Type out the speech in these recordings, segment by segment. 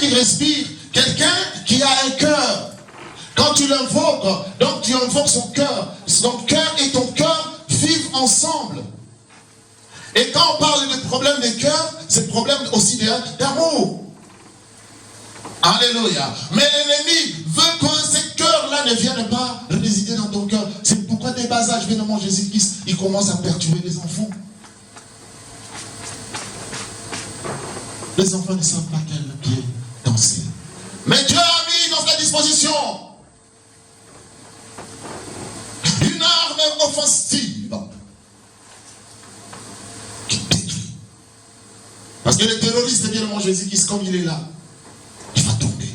qui respire, quelqu'un qui a un cœur. Quand tu l'invoques, donc tu invoques son cœur. Son cœur et ton cœur vivent ensemble. Et quand on parle de problème de cœur, c'est problème aussi d'amour. Alléluia. Mais l'ennemi veut que ce cœur-là ne vienne pas résider dans ton cœur. C'est pourquoi dès bas âge, bien Jésus-Christ, il commence à perturber les enfants. Les enfants ne savent pas quel pied danser. Mais Dieu a mis dans sa disposition une arme offensive qui détruit. Parce que le terroriste, bien Jésus-Christ, comme il est là, il va tomber.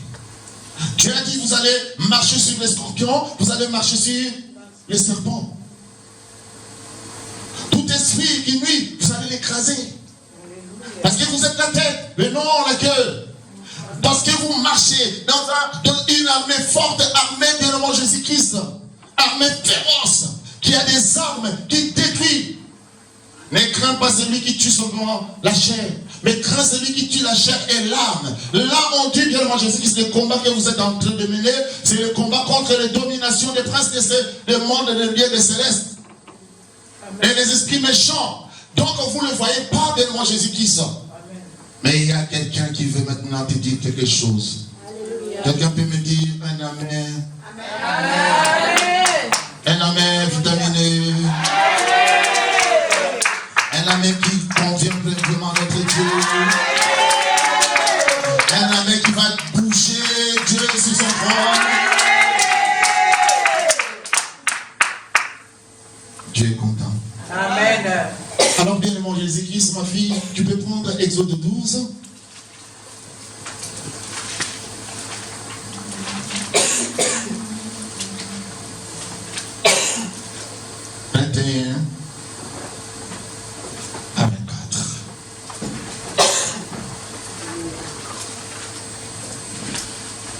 Dieu a dit, vous allez marcher sur les scorpions, vous allez marcher sur les serpents. Tout esprit qui nuit, vous allez l'écraser. Parce que vous êtes la tête, mais non la queue. Parce que vous marchez dans une armée forte, armée de Jésus-Christ. Armée féroce, qui a des armes, qui détruit. Ne crains pas celui qui tue seulement la chair, mais crains celui qui tue la chair et l'âme. Là, on dit bien Jésus-Christ, le combat que vous êtes en train de mener, c'est le combat contre les dominations des princes de monde et des lieux des célestes. Et les esprits méchants. Donc, vous ne le voyez pas bien Jésus-Christ. Mais il y a quelqu'un qui veut maintenant te dire quelque chose. Quelqu'un peut me dire un amen. Amen. Un amen vitaminé. Un amen qui convient pleinement à notre Dieu. Un amen qui va bouger Dieu sur son trône. Dieu est content. Amen. Alors bien aimé Jésus-Christ, ma fille, tu peux prendre Exode 12.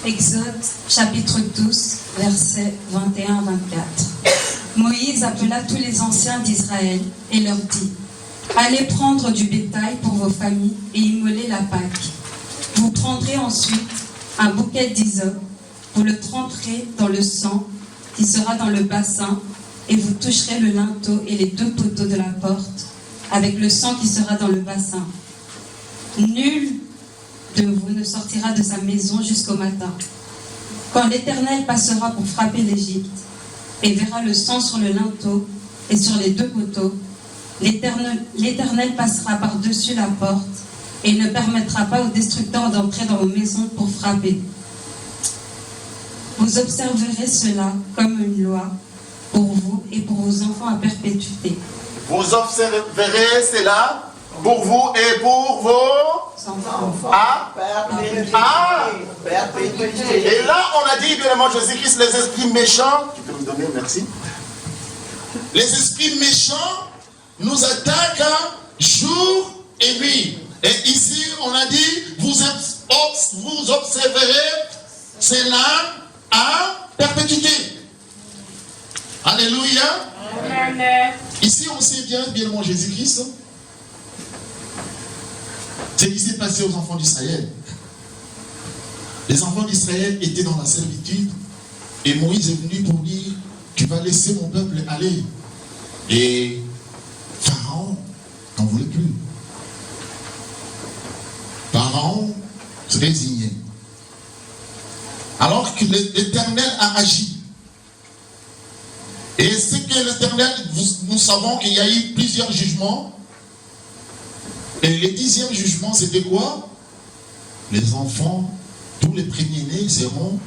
Exode chapitre 12, versets 21 à 24. Moïse appela tous les anciens d'Israël et leur dit: allez prendre du bétail pour vos familles et immoler la Pâque. Vous prendrez ensuite un bouquet d'hysope, vous le tremperez dans le sang qui sera dans le bassin et vous toucherez le linteau et les 2 poteaux de la porte avec le sang qui sera dans le bassin. Nul de vous ne sortira de sa maison jusqu'au matin. Quand l'Éternel passera pour frapper l'Égypte et verra le sang sur le linteau et sur les 2 poteaux, l'Éternel passera par-dessus la porte et ne permettra pas aux destructeurs d'entrer dans vos maisons pour frapper. Vous observerez cela comme une loi pour vous et pour vos enfants à perpétuité. Vous observerez cela pour vous et pour vos enfants à perpétuité. Et là, on a dit, évidemment, Jésus-Christ, les esprits méchants, tu peux me donner, merci. Les esprits méchants nous attaquent jour et nuit. Et ici, on a dit, vous observerez cela à perpétuité. Alléluia. Amen. Ici, on sait bien, évidemment, Jésus-Christ, c'est ce qui s'est passé aux enfants d'Israël. Les enfants d'Israël étaient dans la servitude et Moïse est venu pour dire: tu vas laisser mon peuple aller. Et Pharaon n'en voulait plus. Pharaon se résignait. Alors que l'Éternel a agi. Et c'est que l'Éternel, nous savons qu'il y a eu plusieurs jugements. Et le 10e jugement, c'était quoi? Les enfants, tous les premiers-nés seront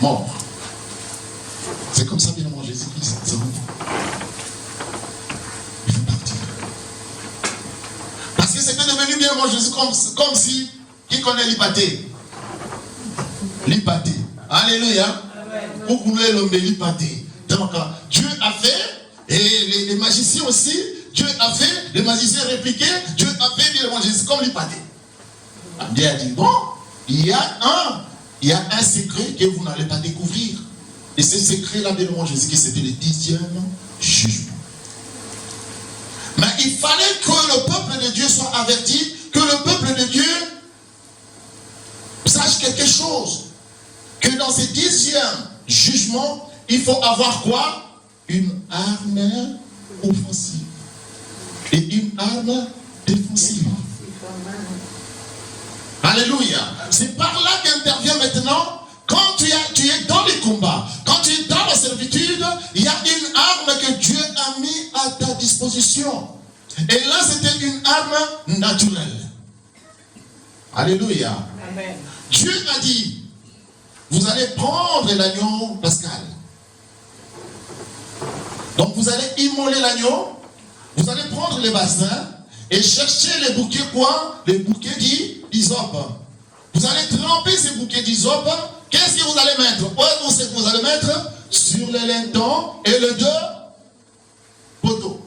morts. C'est comme ça, bien évidemment, Jésus-Christ. Il faut partir. Parce que c'était devenu, bien évidemment, Jésus comme si, qui connaît l'hypathie? L'hypathie. Alléluia. Vous voulez l'homme de l'hypathie. Donc, Dieu a fait, et les magiciens aussi, Dieu a fait, les magiciens répliquaient, Dieu a fait, bien évidemment, Jésus comme l'hypathie. Dieu a dit, bon, il y a un secret que vous n'allez pas découvrir. Et ce secret-là, bien évidemment, Jésus, c'était le 10e jugement. Mais il fallait que le peuple de Dieu soit averti, que le peuple de Dieu quelque chose. Que dans ces 10e jugements, il faut avoir quoi? Une arme offensive et une arme défensive. Alléluia. C'est par là qu'intervient maintenant, quand tu es dans les combats, quand tu es dans la servitude, il y a une arme que Dieu a mis à ta disposition. Et là, c'était une arme naturelle. Alléluia. Amen. Dieu a dit, vous allez prendre l'agneau pascal. Donc vous allez immoler l'agneau, vous allez prendre les bassins et chercher les bouquets quoi? Les bouquets d'hysope. Vous allez tremper ces bouquets d'hysope. Qu'est-ce que vous allez mettre? Où c'est que vous allez mettre? Sur les lintons et les 2 poteaux.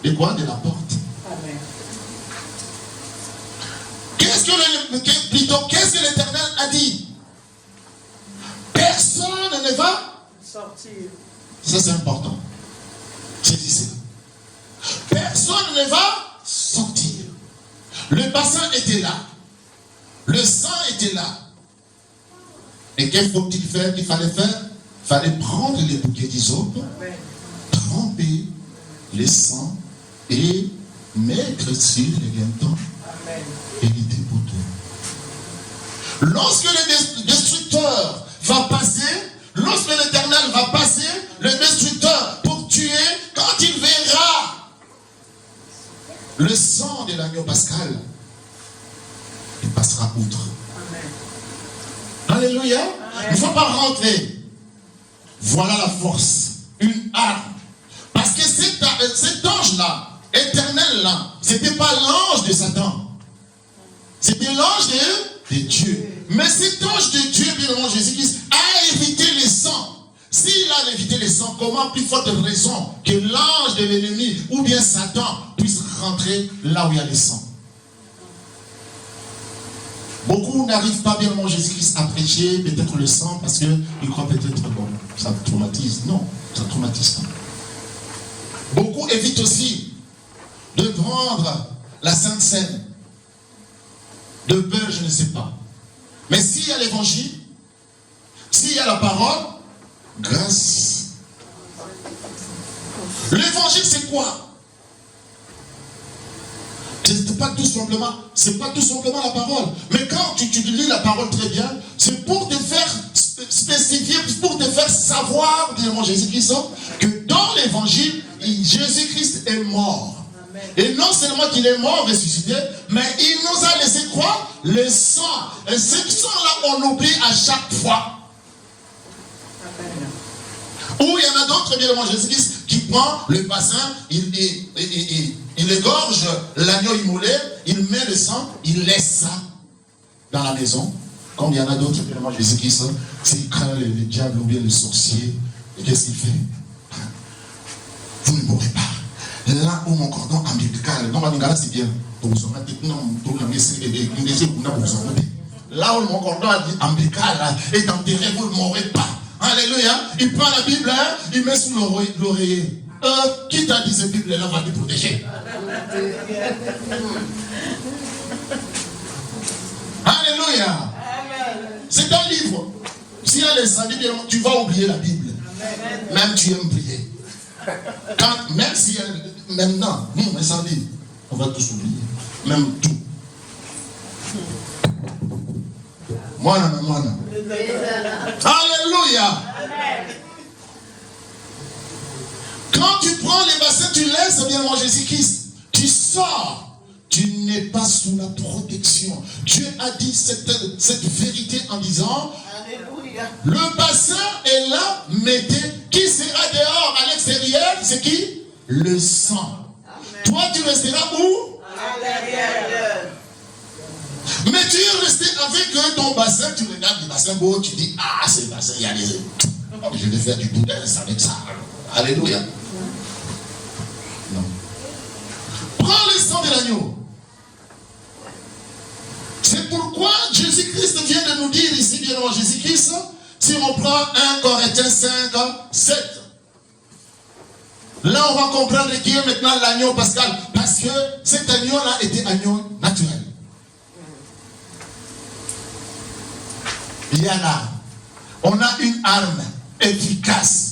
Et quoi? De la porte. Amen. Qu'est-ce que l'Éternel a dit? Personne ne va Sortir. Ça c'est important. Saisissez. Personne ne va sortir. Le bassin était là. Le sang était là. Et qu'il faut-il faire? Qu'il fallait faire? Il fallait prendre les bouquets d'hysope, tremper les sangs et mettre sur les lintons et les poteaux. Lorsque le destructeur va passer, lorsque l'Éternel va passer, le destructeur pour tuer, quand il verra le sang de l'agneau pascal, il passera outre. Amen. Alléluia. Amen. Il ne faut pas rentrer. Voilà la force. Une arme. Parce que cet ange-là, éternel-là, ce n'était pas l'ange de Satan. C'était l'ange de Dieu. Mais cet ange de Dieu, bien évidemment, Jésus-Christ, a évité les sangs. S'il a évité les sangs, comment plus forte raison que l'ange de l'ennemi ou bien Satan puisse rentrer là où il y a les sangs? Beaucoup n'arrivent pas bien à Jésus-Christ à prêcher peut-être le sang parce qu'ils croient peut-être bon, ça traumatise. Non, ça traumatise pas. Beaucoup évitent aussi de prendre la Sainte Seine. De peur, je ne sais pas. Mais s'il y a l'évangile, s'il y a la parole, grâce. L'évangile, c'est quoi? C'est pas tout simplement la parole. Mais quand tu lis la parole très bien, c'est pour te faire spécifier, pour te faire savoir, dis-moi Jésus-Christ, que dans l'évangile, Jésus-Christ est mort. Amen. Et non seulement qu'il est mort, ressuscité, mais il nous a laissé quoi? Le sang. Et ce sang-là, on oublie à chaque fois. Amen. Ou il y en a d'autres, bien évidemment, Jésus-Christ, qui prend le bassin, il égorge l'agneau immolé, il met le sang, il laisse ça dans la maison. Comme il y en a d'autres, bien évidemment, Jésus-Christ, s'il craint le diable ou bien le sorcier, et qu'est-ce qu'il fait? Vous ne mourrez pas. Là où mon cordon ombilical, non, c'est bien. Là où mon cordon ombilical est enterré, vous ne mourrez pas. Alléluia. Il prend la Bible, hein, il met sous l'oreiller. Qui t'a dit cette Bible-là va te protéger? Alléluia. C'est un livre. Si elle est samedi, tu vas oublier la Bible. Même tu aimes prier. Même si maintenant, nous, samedi, on va tous oublier. Même tout. Moi. Alléluia. Quand tu prends les bassins, tu laisses bien manger Jésus-Christ. Tu sors. Tu n'es pas sous la protection. Dieu a dit cette vérité en disant, Alléluia. Le bassin est là, mettez. Qui sera dehors à l'extérieur? C'est qui? Le sang. Amen. Toi, tu resteras où? À l'intérieur. Mais tu es resté avec ton bassin, tu regardes le bassin beau, tu dis, ah, c'est le bassin, il y a des... Je vais faire du boudin avec ça. Alléluia. Non. Prends le sang de l'agneau. C'est pourquoi Jésus-Christ vient de nous dire ici, bien avant Jésus-Christ, si on prend 1 Corinthiens 5, 7. Là, on va comprendre qui est maintenant l'agneau pascal. Parce que cet agneau-là était agneau naturel. il y a là, on a une arme efficace.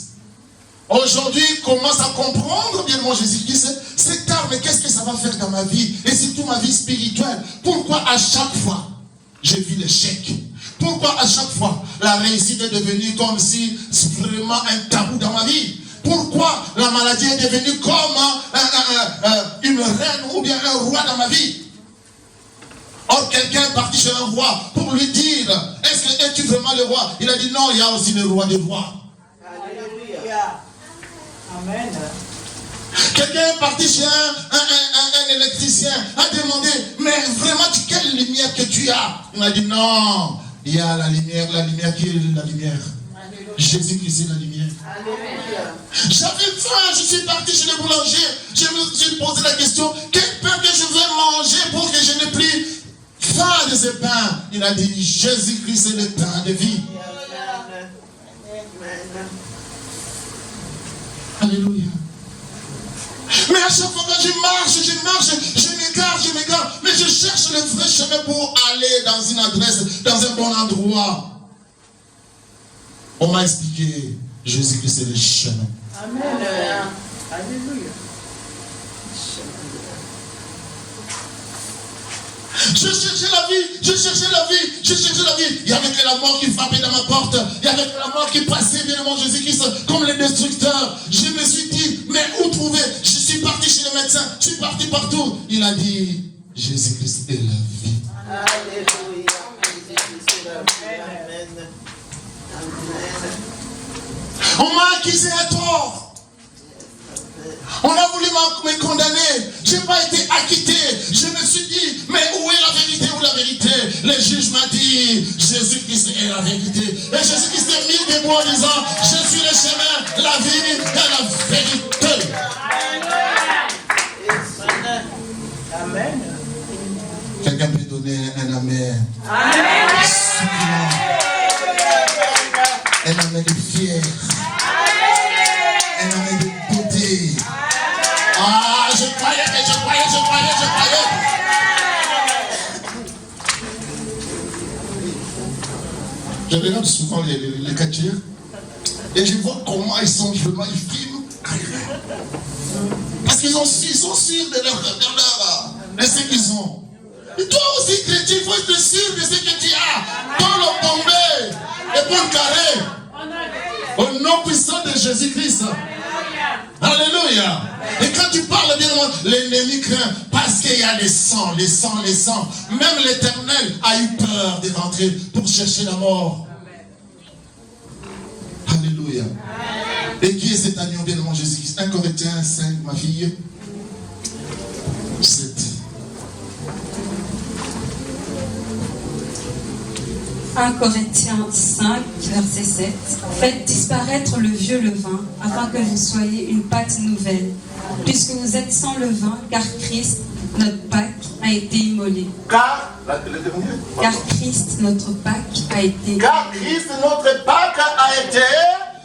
Aujourd'hui, commence à comprendre, bien mon Jésus-Christ, cette arme, qu'est-ce que ça va faire dans ma vie, et surtout ma vie spirituelle. Pourquoi à chaque fois, je vis l'échec? Pourquoi à chaque fois, la réussite est devenue comme si c'est vraiment un tabou dans ma vie? Pourquoi la maladie est devenue comme une reine ou bien un roi dans ma vie? Or, quelqu'un est parti chez un roi pour lui dire, est-ce que es-tu vraiment le roi? Il a dit non, il y a aussi le roi des rois. Alléluia. Amen. Quelqu'un est parti chez un électricien, a demandé, mais vraiment, quelle lumière que tu as? Il m'a dit non, il y a la lumière qui est la lumière. Jésus-Christ est la lumière. Alléluia. J'avais faim, je suis parti chez le boulanger, je me suis posé la question, quel pain que je vais manger pour que je n'ai plus faim de ce pain? Il a dit, Jésus-Christ est le pain de vie. Alléluia. Mais à chaque fois que je m'égare, mais je cherche le vrai chemin pour aller dans une adresse, dans un bon endroit. On m'a expliqué, Jésus-Christ est le chemin. Amen. Alléluia. Je cherchais la vie. Il y avait que la mort qui frappait dans ma porte. Il y avait que la mort qui passait, bien mon Jésus-Christ, comme le destructeur. Je me suis dit, mais où trouver? Je suis parti chez le médecin, je suis parti partout. Il a dit, Jésus-Christ est la vie. Alléluia. Jésus-Christ est la vie. Amen. Amen. On m'a accusé à tort. On a voulu me condamner. Je n'ai pas été acquitté. Je me suis dit, mais où est la vérité? Où la vérité? Le juge m'a dit, Jésus-Christ est la vérité. Et Jésus-Christ est mis debout en disant, je suis le chemin, la vie et la vérité. Amen. Quelqu'un peut donner un amen. Amen. Un amen de fier. Un amen de beauté. Ah, je croyais. Je regarde souvent les quartiers et je vois comment ils sont vraiment, ils filment. Parce qu'ils sont sûrs de ce qu'ils ont. Et toi aussi, chrétien, il faut être sûr de ce que tu as. Dans le Bombay et pour le carré. Au nom puissant de Jésus-Christ. Alléluia. Et quand tu parles bien, l'ennemi craint parce qu'il y a les sangs. Même l'Éternel a eu peur de rentrer pour chercher la mort. Alléluia. Et qui est cet agneau bien mon Jésus-Christ? 1 Corinthiens 5, ma fille. 7. 1 Corinthiens 5, verset 7. Faites disparaître le vieux levain, afin que vous soyez une pâte nouvelle, puisque vous êtes sans levain, car Christ, notre Pâque, a été immolé. Car Christ, notre Pâque, a été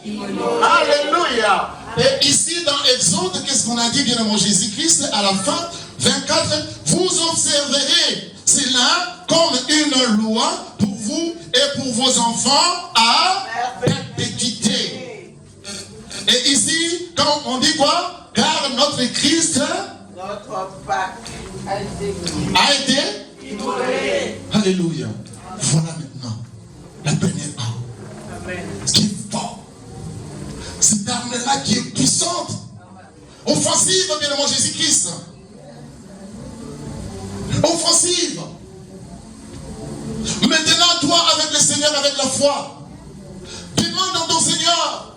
immolé. Alléluia. Et ici dans Exode, qu'est-ce qu'on a dit, bien mon Jésus-Christ, à la fin, 24, vous observerez cela comme une loi pour vous et pour vos enfants à perpétuité. Et ici, quand on dit quoi? Car notre Christ, Notre Pâque a été immolé. Alléluia. Voilà maintenant la première arme. Amen. Ce qui est fort. Cette arme-là qui est puissante. Offensive, bien mon Jésus-Christ. Offensive. Maintenant, toi, avec le Seigneur, avec la foi, demande dans ton Seigneur,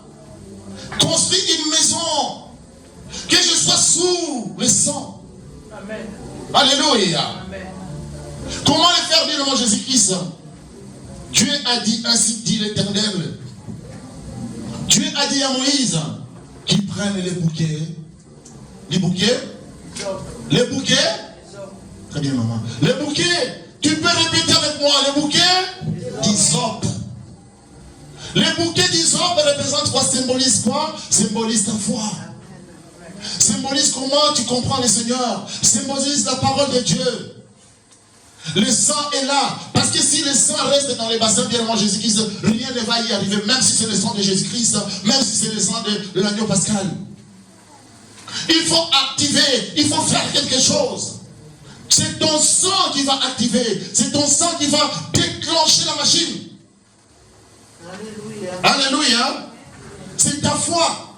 construis une maison, que je sois sous le sang. Amen. Alléluia. Amen. Comment le faire, bien mon Jésus-Christ? Dieu a dit, ainsi dit l'Éternel. Dieu a dit à Moïse qu'il prenne les bouquets. Les bouquets? Les bouquets? Très bien, maman. Les bouquets, tu peux répéter avec moi, les bouquets d'hysope. Les bouquets d'hysope représentent quoi? Symbolise quoi? Symbolise ta foi. Symbolise comment tu comprends le Seigneur. Symbolise la parole de Dieu. Le sang est là. Parce que si si le sang reste dans les bassins, bien évidemment, Jésus-Christ, rien ne va y arriver, même si c'est le sang de Jésus-Christ, même si c'est le sang de l'agneau pascal. Il faut activer, il faut faire quelque chose. C'est ton sang qui va activer, c'est ton sang qui va déclencher la machine. Alléluia. Alléluia. C'est ta foi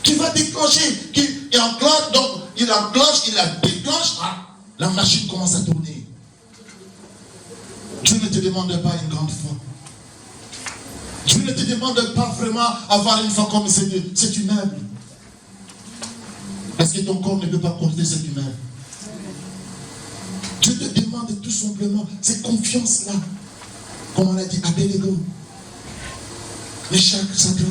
qui va déclencher, il enclenche, donc il enclenche, il la déclenche, la machine commence à tourner. Dieu ne te demande pas une grande foi. Dieu ne te demande pas vraiment avoir une foi comme cet immeuble. Parce que ton corps ne peut pas porter cet immeuble. Dieu te demande tout simplement cette confiance-là. Comme on a dit, Abednego, Meshach, Shadrach.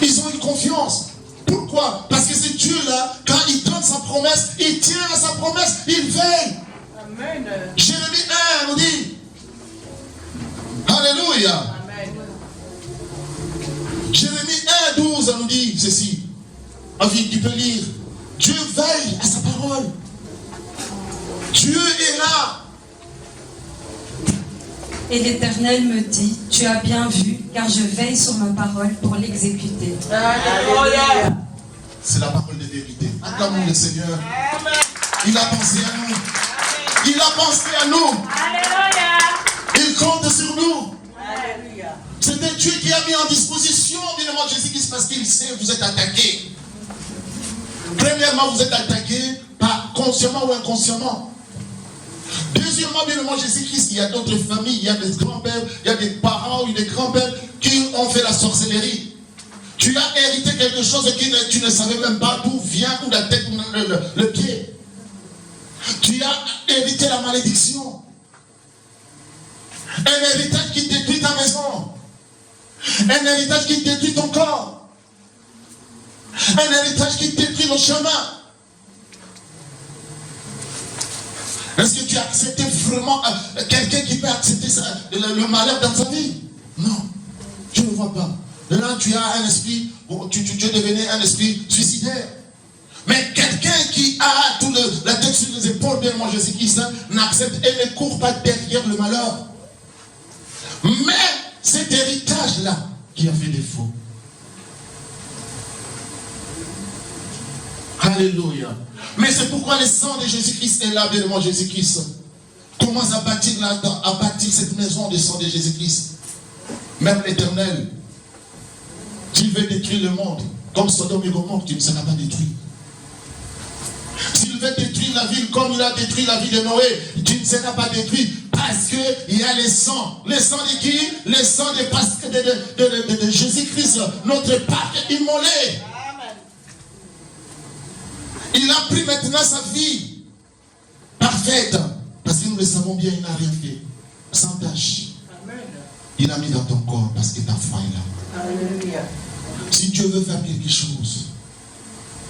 Ils ont une confiance. Pourquoi? Parce que c'est Dieu-là, quand il donne sa promesse, il tient à sa promesse, il veille. Amen. Jérémie 1 nous dit. Alléluia. Amen. Jérémie 1, 12 nous dit ceci. Envie, tu peux lire. Dieu veille à sa parole. Dieu est là. Et l'Éternel me dit, tu as bien vu, car je veille sur ma parole pour l'exécuter. Alléluia. C'est la parole de vérité. Acclamons le Seigneur. Il a pensé à nous. Il a pensé à nous. Alléluia. Il compte sur nous. Alléluia. C'était Dieu qui a mis en disposition, bien évidemment, Jésus-Christ, parce qu'il sait que vous êtes attaqués. Premièrement, vous êtes attaqués par consciemment ou inconsciemment. Deuxièmement, bien évidemment, Jésus-Christ, il y a d'autres familles, il y a des grands-pères, il y a des parents ou des grands-pères qui ont fait la sorcellerie. Tu as hérité quelque chose que tu ne savais même pas d'où vient, ou la tête, ou le pied. Tu as hérité la malédiction. Un héritage qui détruit ta maison. Un héritage qui détruit ton corps. Un héritage qui détruit le chemin. Est-ce que tu as accepté vraiment quelqu'un qui peut accepter ça, le malheur dans sa vie? Non, je ne vois pas. Là, tu as un esprit, tu devenais un esprit suicidaire. Mais quelqu'un qui a tout la tête sur les épaules, bien moi Jésus-Christ, n'accepte et ne court pas derrière le malheur. Mais cet héritage-là qui a fait défaut. Alléluia. Mais c'est pourquoi le sang de Jésus-Christ est là, bien moi Jésus-Christ. Commence à bâtir cette maison du sang de Jésus-Christ. Même l'Éternel, s'il veut détruire le monde, comme Sodome et Gomorrhe, tu ne seras pas détruit. S'il veut détruire la ville comme il a détruit la ville de Noé, tu ne seras pas détruit. Parce qu'il y a le sang. Le sang de qui? Le sang de Jésus-Christ, notre Pâque immolé. Il a pris maintenant sa vie parfaite. Parce que nous le savons bien, il n'a rien fait. Sans tâche. Il a mis dans ton corps parce que ta foi est là. Alléluia. Si Dieu veut faire quelque chose,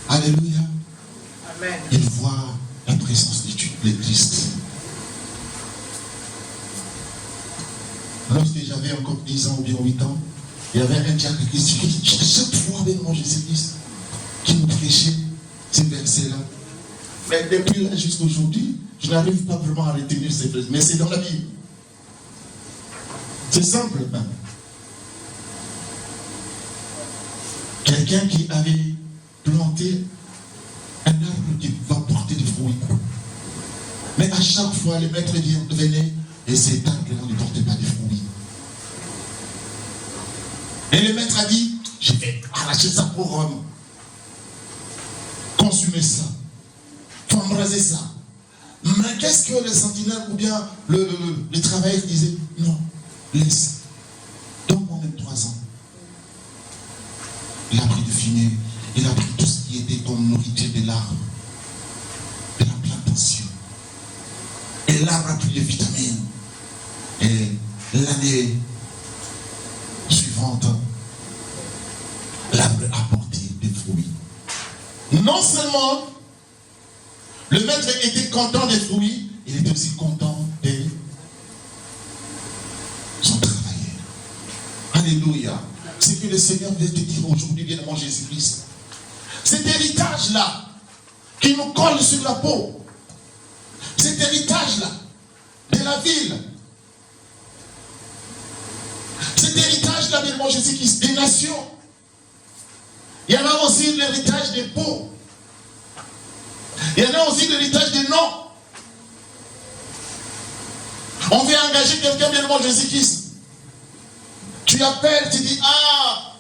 alléluia, Amen. il voit la présence de Christ. Lorsque j'avais encore 10 ans ou bien 8 ans, il y avait un diacre qui disait, chaque fois avec mon Jésus-Christ, qui nous prêchait ces versets-là. Mais depuis là jusqu'à aujourd'hui, je n'arrive pas vraiment à retenir ces versets. Mais c'est dans la Bible. C'est simple. Hein? Quelqu'un qui avait planté un arbre qui va porter des fruits. Mais à chaque fois, le maître venait et cet arbre ne portait pas de fruits. Et le maître a dit, je vais arracher ça pour consumer ça. Faut embraser ça. Mais qu'est-ce que le sentinelle ou bien le travailleur disait? Non, laisse. Donne-moi même 3 ans. Il a pris du fumier, il a pris tout ce qui était comme nourriture de l'arbre, de la plantation. Et l'arbre a pris des vitamines. Et l'année suivante, l'arbre a porté des fruits. Non seulement le maître était content des fruits, il était aussi content de son travailleur. Alléluia. C'est que le Seigneur veut te dire aujourd'hui, bien mon Jésus-Christ. Cet héritage-là, qui nous colle sur la peau, cet héritage-là, de la ville. Cet héritage, là, bien Jésus-Christ, des nations. Il y en a aussi l'héritage des peaux. Il y en a aussi l'héritage des noms. On vient engager quelqu'un, bien Jésus-Christ. Tu appelles, tu dis, ah,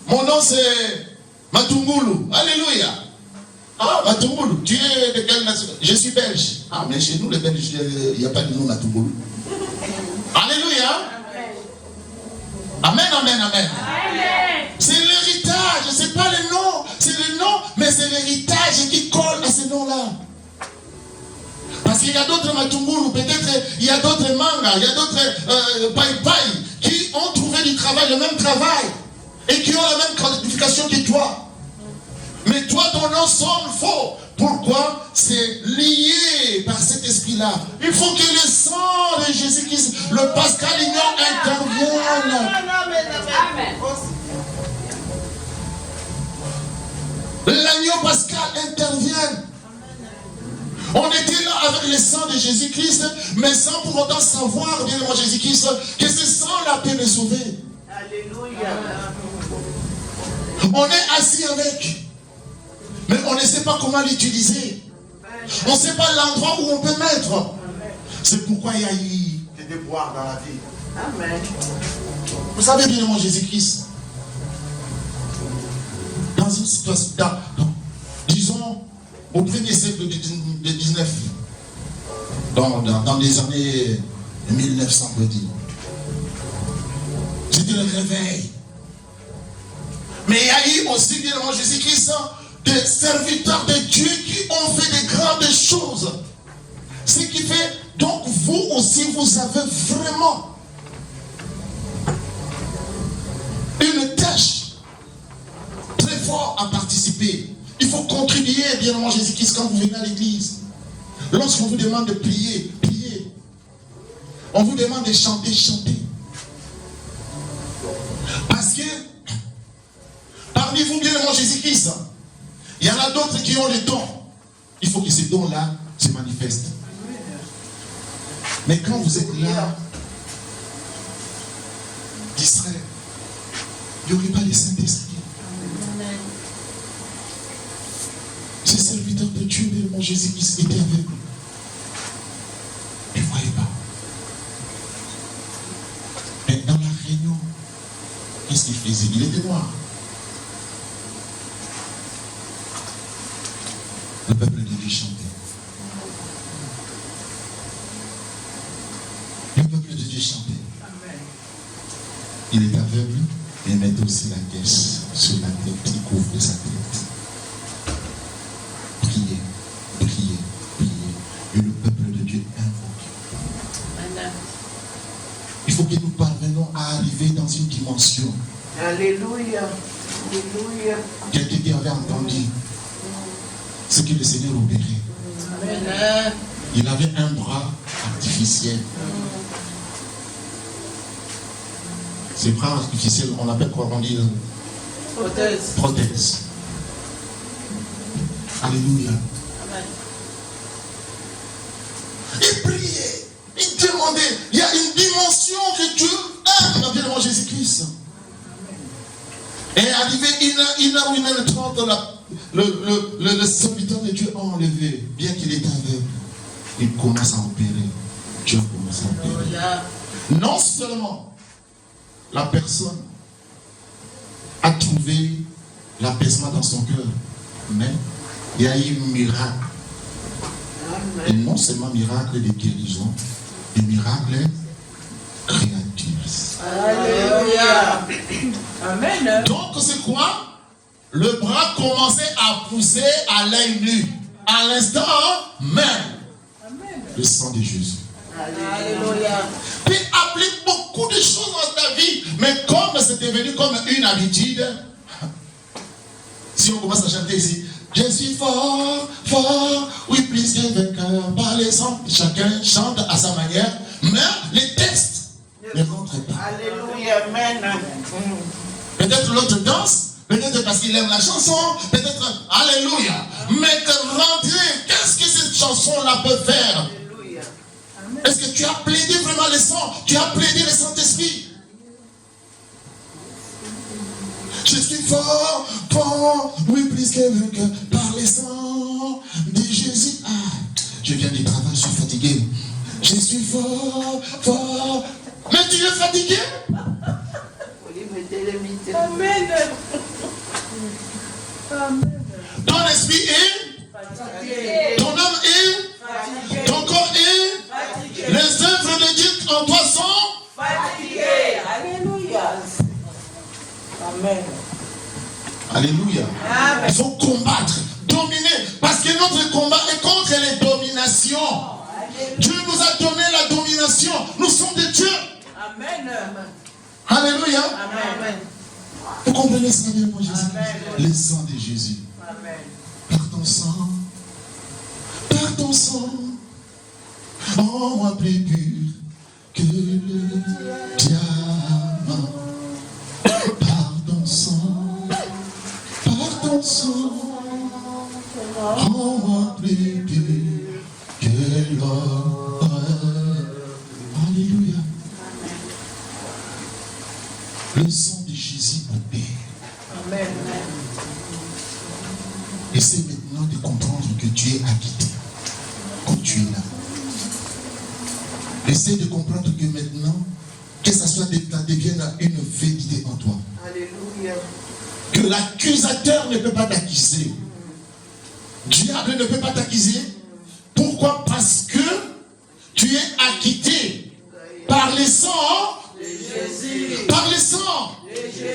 mon nom c'est Matungulu. Alléluia. Ah, Matungulu, tu es de quelle nation? Je suis belge. Ah, mais chez nous, les Belges, il n'y a pas de nom Matungulu. Alléluia. Amen, amen, amen. C'est l'héritage, c'est pas le nom. C'est le nom, mais c'est l'héritage qui colle à ce nom-là. Parce qu'il y a d'autres Matungulu, peut-être il y a d'autres mangas, il y a d'autres paï qui ont trouvé du travail, le même travail, et qui ont la même qualification que toi. Mais toi, ton nom sonne faux. Pourquoi? C'est lié par cet esprit-là. Il faut que le sang de Jésus-Christ, le Pascal Ignan, intervienne. Amen. L'agneau pascal intervienne. On était là avec le sang de Jésus-Christ, mais sans pour autant savoir, bien moi Jésus-Christ, que ce sang-là peut me sauver. Alléluia. On est assis avec, mais on ne sait pas comment l'utiliser. On ne sait pas l'endroit où on peut mettre. C'est pourquoi il y a eu des déboires dans la vie. Amen. Vous savez bien moi Jésus-Christ, dans une situation, disons, au premier siècle de 19, dans les années 1900, on peut dire, c'était le réveil. Mais il y a eu aussi, bien moi Jésus-Christ, des serviteurs de Dieu qui ont fait de grandes choses. Ce qui fait, donc vous aussi, vous avez vraiment une tâche très forte à participer. Il faut contribuer, bien moi Jésus-Christ, quand vous venez à l'église. Lorsqu'on vous demande de prier, priez. On vous demande de chanter, chantez. Parce que, parmi vous, bien moi Jésus-Christ, il y en a d'autres qui ont les dons. Il faut que ces dons-là se manifestent. Mais quand vous êtes là, d'Israël, il n'y aurait pas le Saint-Esprit. Ces serviteurs de Dieu, bien mon Jésus-Christ, étaient aveugles. Ils ne voyaient pas. Mais dans la réunion, qu'est-ce qu'il faisait? Il était noir. Le peuple de Dieu chantait. Le peuple de Dieu chantait. Il est aveugle, mais il mettait aussi la caisse sur la tête. Il couvre sa tête. Priez, priez, priez. Et le peuple de Dieu invoque. Il faut que nous parvenions à arriver dans une dimension. Alléluia. Alléluia. Quelqu'un qui avait entendu ce que le Seigneur opérait. Amen. Il avait un bras artificiel. Ces bras artificiels, on appelle quoi? On dit Prothèse. prothèse. Alléluia. Amen. Il priait, il demandait. Il y a une dimension que Dieu aime dans bien Jésus-Christ. Et arrivé 1h30, le serviteur de Dieu a enlevé, bien qu'il était aveugle. Il commence à opérer. Dieu commence à opérer. Alléluia. Non seulement la personne a trouvé l'apaisement dans son cœur, mais il y a eu un miracle. Et Amen. non seulement miracle de guérison, des miracles créatifs. Alléluia. Amen. Donc c'est quoi? Le bras commençait à pousser à l'œil nu. À l'instant même, Amen. le sang de Jésus. Alléluia. Puis applique beaucoup de choses dans ta vie, mais comme c'est devenu comme une habitude, si on commence à chanter ici, je suis fort, fort, oui, plus que vainqueur, par les sons, chacun chante à sa manière, mais les textes ne rentrent pas. Alléluia. Amen. Peut-être l'autre danse, peut-être parce qu'il aime la chanson, peut-être, alléluia, mais de rentrer, qu'est-ce que cette chanson-là peut faire? Alléluia. Est-ce que tu as plaidé vraiment le sang? Tu as plaidé le Saint-Esprit? Je suis fort, fort, oui, plus que vainqueur, par le sang de Jésus. Ah, je viens du travail, je suis fatigué. Je suis fort, fort. Mais tu es fatigué? Amen. Amen. Ton esprit est Fatigué. ton âme est Fatigué. ton corps est Fatigué. les œuvres de Dieu en toi sont. Fatigué. Alléluia. Amen. Alléluia. Amen. Il faut combattre, dominer, parce que notre combat est contre les dominations. Dieu nous a donné la domination. Nous sommes des dieux. Amen. Alléluia. Amen. Vous comprenez ça, bien, mon Jésus? Amen. Le sang de Jésus. Amen. Par ton sang, en moi plus pur que le diamant. Par ton sang, en moi plus pur que l'or. Alléluia. Le sang de Jésus opère. Amen. Essaie maintenant de comprendre que tu es acquitté. Quand tu es là. Essaie de comprendre que maintenant, que ça devienne une vérité en toi. Alléluia. Que l'accusateur ne peut pas t'accuser. Diable ne peut pas t'accuser. Pourquoi? Parce que tu es acquitté par le sang. Jésus. Par le sang. Jésus.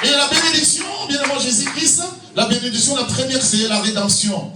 Et la bénédiction, bien avant Jésus-Christ, la bénédiction, la première, c'est la rédemption.